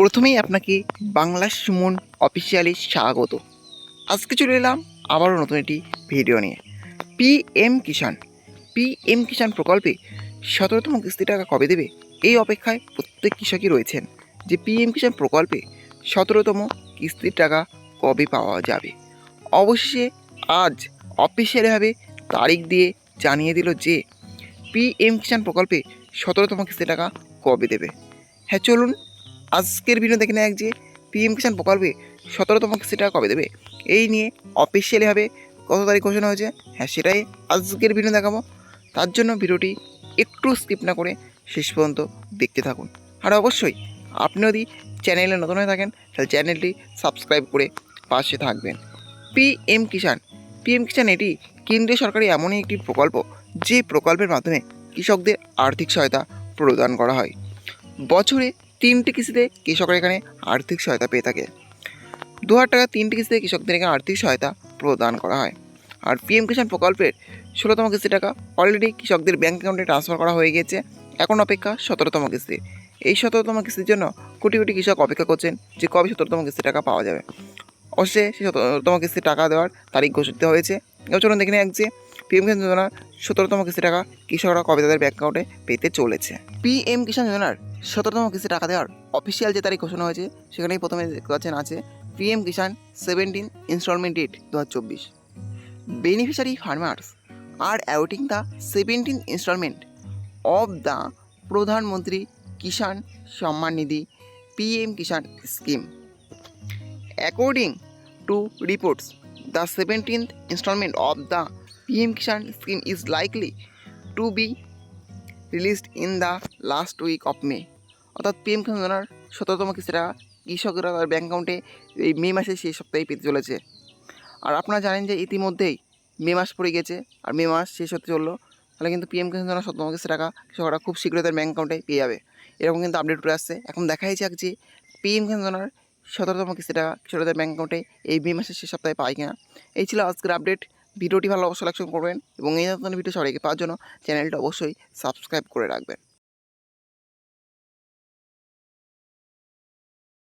প্রথমেই আপনাকে বাংলা সুমন অফিসিয়ালি স্বাগত। আজকে চলে এলাম আবারও নতুন একটি ভিডিও নিয়ে। পিএম কিষাণ প্রকল্পে 17তম কিস্তি টাকা কবে দেবে, এই অপেক্ষায় প্রত্যেক কৃষকই রয়েছেন যে পিএম কিষাণ প্রকল্পে 17তম কিস্তির টাকা কবে পাওয়া যাবে। অবশেষে আজ অফিসিয়ালিভাবে তারিখ দিয়ে জানিয়ে দিল যে পিএম কিষাণ প্রকল্পে 17তম কিস্তি টাকা কবে দেবে। হ্যাঁ, চলুন আজকের ভিডিও দেখে নেওয়া যে পিএম কিষাণ প্রকল্পে 17তম কিস্তি টাকা কবে দেবে, এই নিয়ে অফিসিয়ালিভাবে কত তারিখ ঘোষণা হয়েছে, হ্যাঁ সেটাই আজকের ভিডিও দেখাবো। তার জন্য ভিডিওটি একটু স্কিপ না করে শেষ পর্যন্ত দেখতে থাকুন। আর অবশ্যই আপনি যদি চ্যানেলে নতুন হয়ে থাকেন তাহলে চ্যানেলটি সাবস্ক্রাইব করে পাশে থাকবেন। পিএম কিষাণ এটি কেন্দ্রীয় সরকারি এমনই একটি প্রকল্প যে প্রকল্পের মাধ্যমে কৃষকদের আর্থিক সহায়তা প্রদান করা হয়। বছরে 3টি কিস্তিতে কৃষকরা এখানে আর্থিক সহায়তা পেয়ে থাকে। 2000 টাকা 3টি কিস্তিতে কৃষকদের এখানে আর্থিক সহায়তা প্রদান করা হয়। আর পিএম কিষাণ প্রকল্পের 16তম কিস্তি টাকা অলরেডি কৃষকদের ব্যাঙ্ক অ্যাকাউন্টে ট্রান্সফার করা হয়ে গিয়েছে। এখন অপেক্ষা 17তম কিস্তি। এই 17তম কিস্তির জন্য কোটি কোটি কৃষক অপেক্ষা করছেন যে কবে 17তম কিস্তি টাকা পাওয়া যাবে। অবশ্যই সেই 17তম কিস্তির টাকা দেওয়ার তারিখ ঘোষিত হয়েছে। এবার চলুন দেখে নিই যে পিএম কিষাণ যোজনার 17তম কিস্তি টাকা কৃষকরা কবে তাদের ব্যাঙ্ক অ্যাকাউন্টে পেতে চলেছে। পিএম কিষাণ যোজনার 17তম কিস্তি টাকা দেওয়ার অফিসিয়াল যে তারিখ ঘোষণা হয়েছে সেখানেই প্রথমে দেখতে পাচ্ছেন আছে PM Kisan 17 installment date 2024। Beneficiary farmers are awaiting the 17th installment of the Pradhan Mantri Kisan Samman Nidhi PM Kisan scheme. According to reports, the 17th installment of the PM Kishan scheme is likely to be released in the last week of May. অর্থাৎ PM কিষাণ যোজনার 17তম কিস্তি টাকা কৃষকরা তার bank অ্যাকাউন্টে এই মে মাসের শেষ সপ্তাহে পেতে চলেছে। আর আপনারা জানেন যে ইতিমধ্যেই মে মাস পড়ে গেছে আর মে মাস শেষ হতে চললো, তাহলে কিন্তু পিএম কিষাণ যোজনার 17তম কিস্তি টাকা কৃষকরা খুব শীঘ্রই তার ব্যাঙ্ক অ্যাকাউন্টে পেয়ে যাবে, এরকম কিন্তু আপডেট করে আসছে। এখন দেখাই যাক যে পিএম কিষাণ যোজনার 17তম কিস্তি টাকা কৃষকদের ব্যাঙ্ক অ্যাকাউন্টে এই মে মাসের শেষ সপ্তাহে পায় কিনা। এই ছিল আজকের আপডেট। ভিডিওটি ভালো অবশ্যই লাইক করবেন এবং এই ধরনের ভিডিও সবাইকে পাওয়ার জন্য চ্যানেলটা অবশ্যই সাবস্ক্রাইব করে রাখবেন।